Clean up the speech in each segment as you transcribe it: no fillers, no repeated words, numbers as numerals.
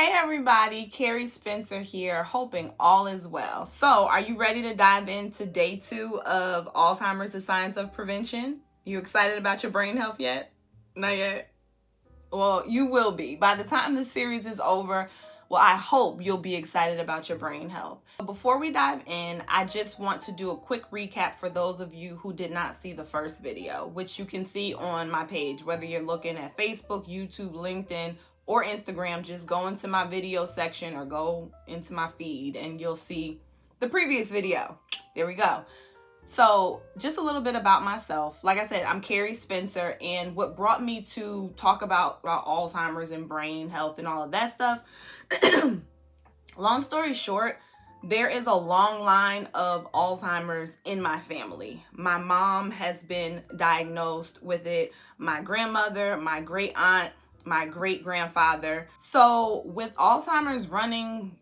Hey everybody, Carrie Spencer here, hoping all is well. So, are you ready to dive into day 2 of Alzheimer's, the Science of Prevention? You excited about your brain health yet? Not yet? Well, you will be. By the time this series is over, I hope you'll be excited about your brain health. Before we dive in, I just want to do a quick recap for those of you who did not see the first video, which you can see on my page, whether you're looking at Facebook, YouTube, LinkedIn, or Instagram. Just go into my video section or go into my feed and you'll see the previous video. There we go. So just a little bit about myself. Like I said, I'm Carrie Spencer, and what brought me to talk about Alzheimer's and brain health and all of that stuff, long story short, there is a long line of Alzheimer's in my family. My mom has been diagnosed with it, my grandmother, my great aunt, my great grandfather. So with Alzheimer's running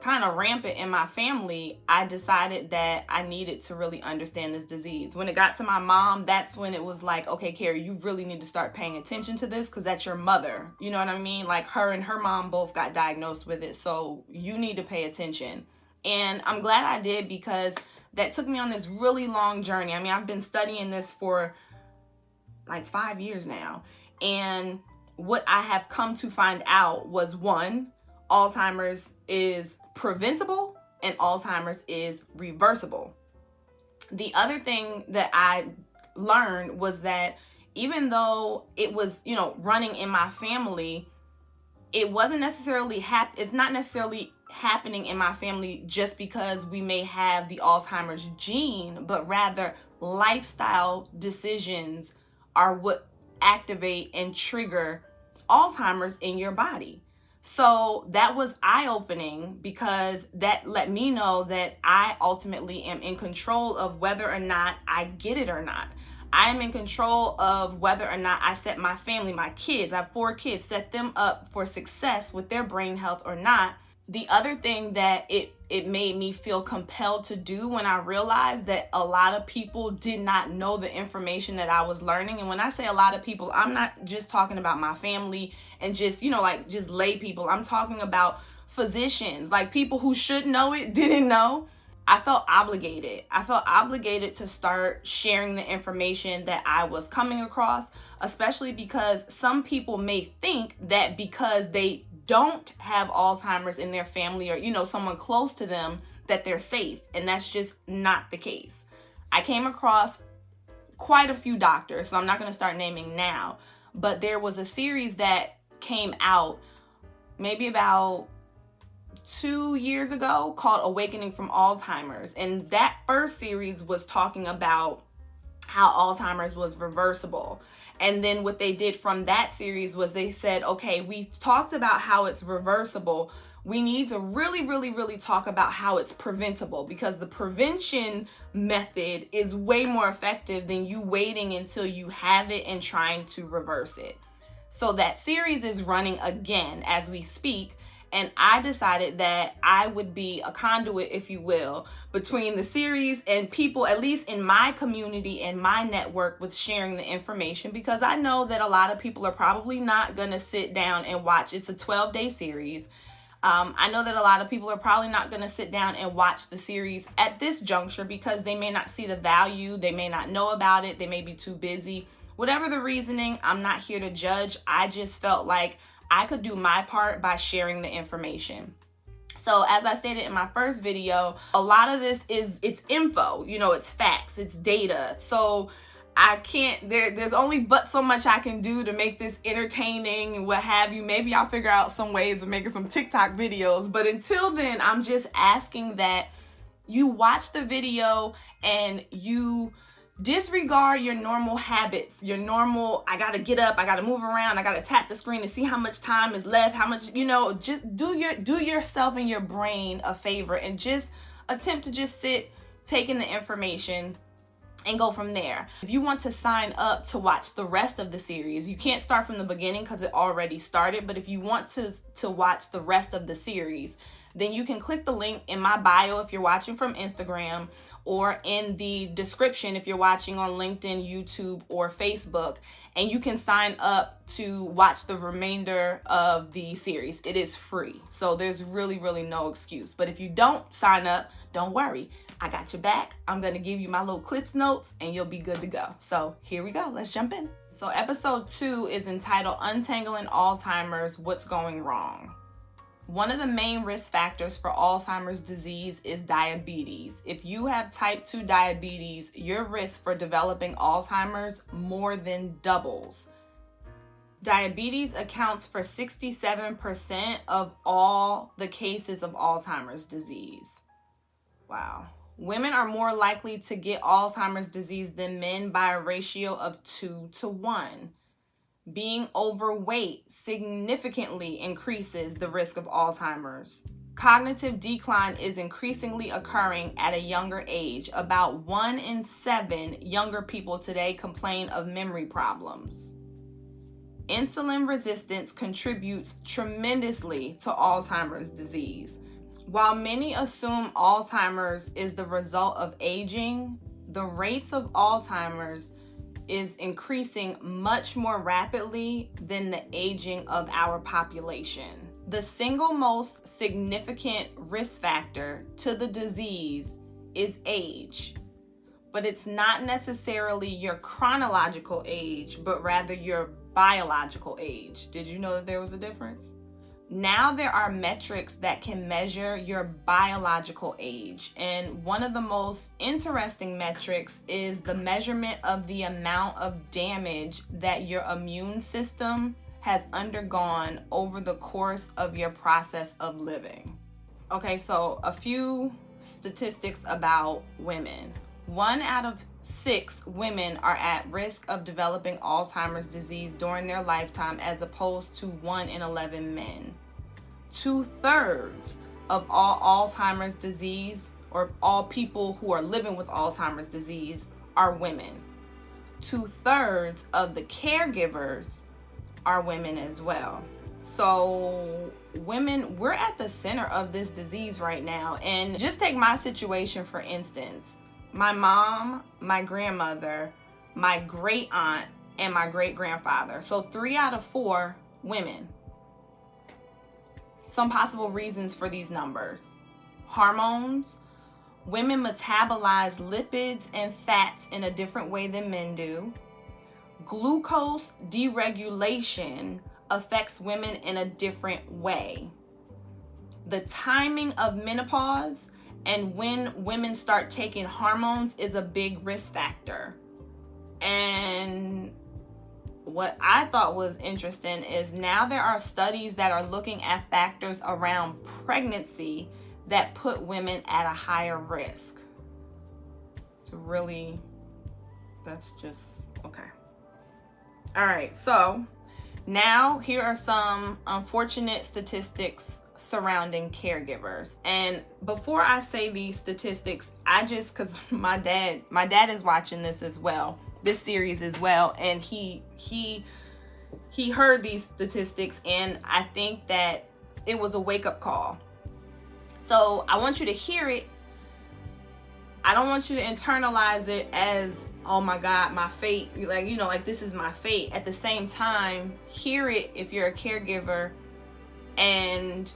kind of rampant in my family, I decided that I needed to really understand this disease. When it got to my mom, that's when it was like, okay, Carrie, you really need to start paying attention to this because that's your mother. You know what I mean? Like her and her mom both got diagnosed with it, so you need to pay attention. And I'm glad I did, because that took me on this really long journey. I mean, I've been studying this for like 5 years now. And what I have come to find out was, one, Alzheimer's is preventable and Alzheimer's is reversible. The other thing that I learned was that even though it was, running in my family, it wasn't necessarily it's not necessarily happening in my family just because we may have the Alzheimer's gene, but rather lifestyle decisions are what activate and trigger Alzheimer's in your body. So that was eye-opening, because that let me know that I ultimately am in control of whether or not I get it or not. I am in control of whether or not I set my family, my kids, I have 4 kids, set them up for success with their brain health or not. The other thing that it made me feel compelled to do when I realized that a lot of people did not know the information that I was learning. And when I say a lot of people, I'm not just talking about my family and just, just lay people. I'm talking about physicians, like people who should know it, didn't know. I felt obligated. I felt obligated to start sharing the information that I was coming across, especially because some people may think that because they don't have Alzheimer's in their family or, someone close to them, that they're safe. And that's just not the case. I came across quite a few doctors, so I'm not going to start naming now, but there was a series that came out maybe about 2 years ago called Awakening from Alzheimer's. And that first series was talking about how Alzheimer's was reversible. And then what they did from that series was they said, okay, we've talked about how it's reversible. We need to really, really, really talk about how it's preventable, because the prevention method is way more effective than you waiting until you have it and trying to reverse it. So that series is running again as we speak. And I decided that I would be a conduit, if you will, between the series and people, at least in my community and my network, with sharing the information, because I know that a lot of people are probably not going to sit down and watch. It's a 12-day series. I know that a lot of people are probably not going to sit down and watch the series at this juncture because they may not see the value. They may not know about it. They may be too busy. Whatever the reasoning, I'm not here to judge. I just felt like I could do my part by sharing the information. So as I stated in my first video, a lot of this it's info, it's facts, it's data. So I can't, there's only but so much I can do to make this entertaining and what have you. Maybe I'll figure out some ways of making some TikTok videos. But until then, I'm just asking that you watch the video and you disregard your normal habits, your normal, I gotta get up, I gotta move around, I gotta tap the screen to see how much time is left, how much, just do yourself and your brain a favor and just attempt to just sit, taking the information and go from there. If you want to sign up to watch the rest of the series, you can't start from the beginning because it already started, but if you want to watch the rest of the series, then you can click the link in my bio if you're watching from Instagram, or in the description if you're watching on LinkedIn, YouTube, or Facebook, and you can sign up to watch the remainder of the series. It is free, so there's really no excuse. But if you don't sign up, don't worry, I got your back. I'm gonna give you my little Clips notes and you'll be good to go. So here we go, let's jump in. So episode 2 is entitled Untangling Alzheimer's, What's Going Wrong? One of the main risk factors for Alzheimer's disease is diabetes. If you have type 2 diabetes, your risk for developing Alzheimer's more than doubles. Diabetes accounts for 67% of all the cases of Alzheimer's disease. Wow. Women are more likely to get Alzheimer's disease than men by a ratio of 2 to 1. Being overweight significantly increases the risk of Alzheimer's. Cognitive decline is increasingly occurring at a younger age. About 1 in 7 younger people today complain of memory problems. Insulin resistance contributes tremendously to Alzheimer's disease. While many assume Alzheimer's is the result of aging, the rates of Alzheimer's is increasing much more rapidly than the aging of our population. The single most significant risk factor to the disease is age, but it's not necessarily your chronological age, but rather your biological age. Did you know that there was a difference? Now there are metrics that can measure your biological age, and one of the most interesting metrics is the measurement of the amount of damage that your immune system has undergone over the course of your process of living. Okay, so a few statistics about women. 1 out of 6 women are at risk of developing Alzheimer's disease during their lifetime, as opposed to 1 in 11 men. 2/3 of all Alzheimer's disease, or all people who are living with Alzheimer's disease, are women. 2/3 of the caregivers are women as well. So women, we're at the center of this disease right now. And just take my situation for instance. My mom, my grandmother, my great aunt, and my great grandfather. So 3 out of 4 women. Some possible reasons for these numbers. Hormones. Women metabolize lipids and fats in a different way than men do. Glucose deregulation affects women in a different way. The timing of menopause and when women start taking hormones is a big risk factor. And what I thought was interesting is now there are studies that are looking at factors around pregnancy that put women at a higher risk. That's just, okay. All right, so now here are some unfortunate statistics surrounding caregivers. And before I say these statistics, because my dad is watching this series as well, and he heard these statistics, and I think that it was a wake-up call. So I want you to hear it. I don't want you to internalize it as, oh my God, my fate, like this is my fate. At the same time, hear it if you're a caregiver and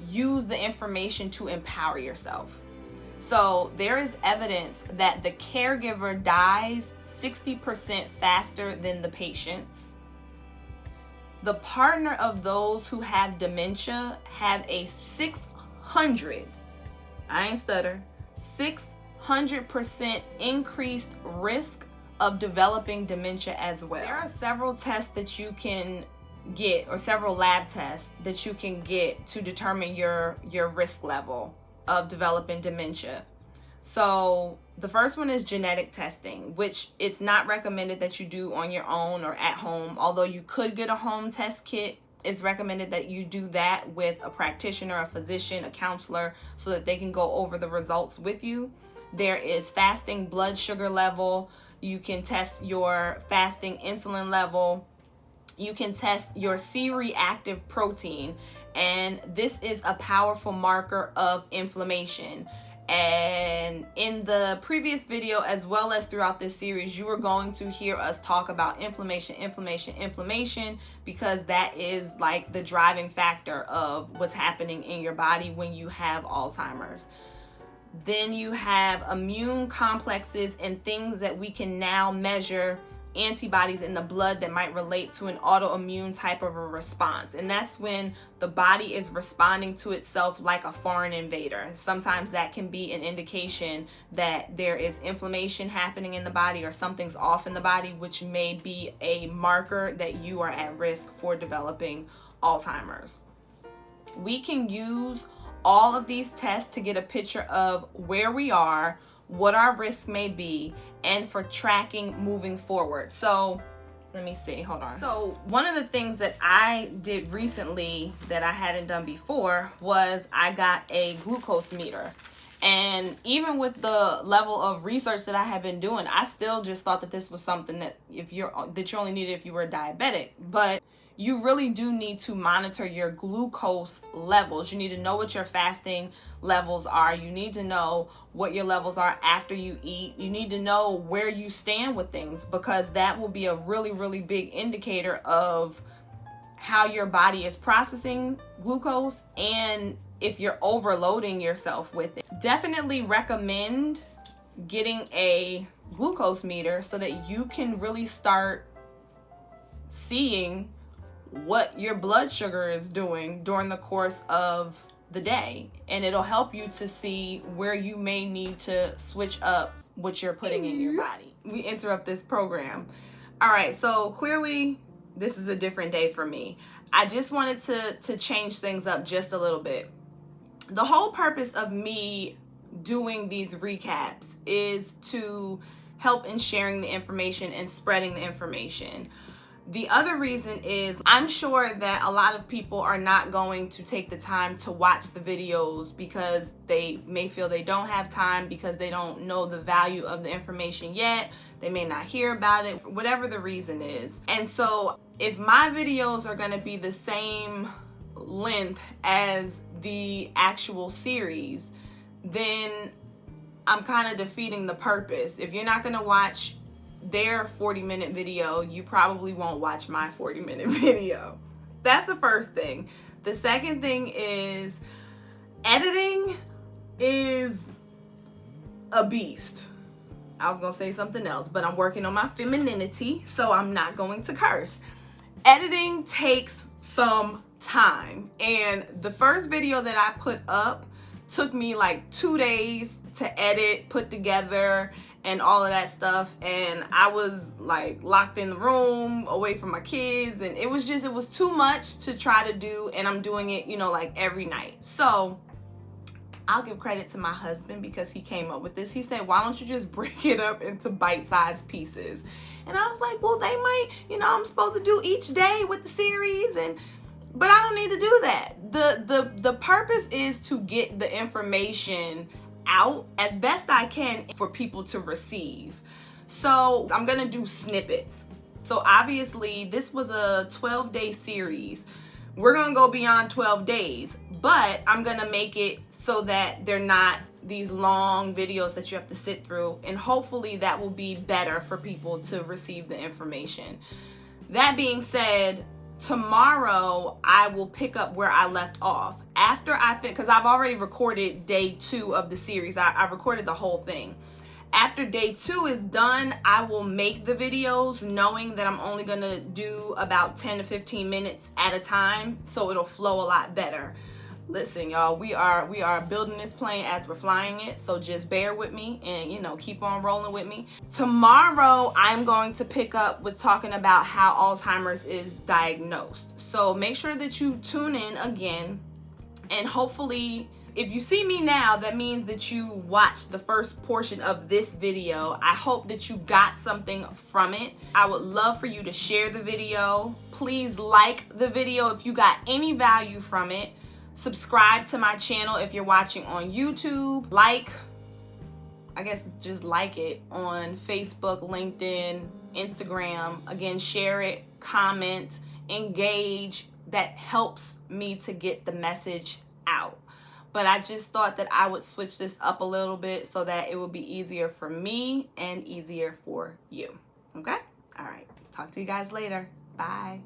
use the information to empower yourself. So there is evidence that the caregiver dies 60% faster than the patients. The partner of those who have dementia have a 600% increased risk of developing dementia as well. There are several tests that you can get, or several lab tests that you can get to determine your risk level of developing dementia. So the first one is genetic testing, which it's not recommended that you do on your own or at home. Although you could get a home test kit, it's recommended that you do that with a practitioner, a physician, a counselor, so that they can go over the results with you. There is fasting blood sugar level. You can test your fasting insulin level. You can test your C-reactive protein. and this is a powerful marker of inflammation. And in the previous video, as well as throughout this series, you are going to hear us talk about inflammation, because that is like the driving factor of what's happening in your body when you have Alzheimer's. Then you have immune complexes and things that we can now measure, antibodies in the blood that might relate to an autoimmune type of a response. And that's when the body is responding to itself like a foreign invader. Sometimes that can be an indication that there is inflammation happening in the body or something's off in the body, which may be a marker that you are at risk for developing Alzheimer's. We can use all of these tests to get a picture of where we are, what our risk may be, and for tracking moving forward. So let me see, hold on. So one of the things that I did recently that I hadn't done before was I got a glucose meter. And even with the level of research that I have been doing, I still just thought that this was something that you only needed if you were diabetic. But you really do need to monitor your glucose levels. You need to know what your fasting levels are. You need to know what your levels are after you eat. You need to know where you stand with things, because that will be a really, really big indicator of how your body is processing glucose and if you're overloading yourself with it. Definitely recommend getting a glucose meter so that you can really start seeing what your blood sugar is doing during the course of the day, and it'll help you to see where you may need to switch up what you're putting in your body. We interrupt this program. All right, so clearly this is a different day for me. I just wanted to change things up just a little bit. The whole purpose of me doing these recaps is to help in sharing the information and spreading the information. The other reason is I'm sure that a lot of people are not going to take the time to watch the videos because they may feel they don't have time, because they don't know the value of the information yet. They may not hear about it, whatever the reason is. And so if my videos are going to be the same length as the actual series, then I'm kind of defeating the purpose. If you're not going to watch their 40-minute video, you probably won't watch my 40-minute video. That's the first thing. The second thing is editing is a beast. I was gonna say something else, but I'm working on my femininity, so I'm not going to curse. Editing takes some time, and the first video that I put up took me like 2 days to edit, put together, and all of that stuff. And I was like locked in the room away from my kids, and it was too much to try to do, and I'm doing it, like every night. So I'll give credit to my husband because he came up with this. He said, why don't you just break it up into bite-sized pieces? And I was like, well, they might, I'm supposed to do each day with the series, but I don't need to do that. The purpose is to get the information out as best I can for people to receive. So I'm gonna do snippets. So obviously this was a 12-day series. We're gonna go beyond 12 days, but I'm gonna make it so that they're not these long videos that you have to sit through, and hopefully that will be better for people to receive the information. That being said, tomorrow I will pick up where I left off. After I finish, because I've already recorded day 2 of the series. I recorded the whole thing. After day 2 is done, I will make the videos knowing that I'm only gonna do about 10 to 15 minutes at a time, so it'll flow a lot better. Listen, y'all, we are building this plane as we're flying it, so just bear with me and keep on rolling with me. Tomorrow I'm going to pick up with talking about how Alzheimer's is diagnosed. So make sure that you tune in again, and hopefully if you see me now, that means that you watched the first portion of this video. I hope that you got something from it. I would love for you to share the video. Please like the video if you got any value from it. Subscribe to my channel if you're watching on YouTube. Just like it on Facebook, LinkedIn, Instagram. Again, share it, comment, engage, that helps me to get the message out. But I just thought that I would switch this up a little bit so that it would be easier for me and easier for you. Okay? All right. Talk to you guys later. Bye.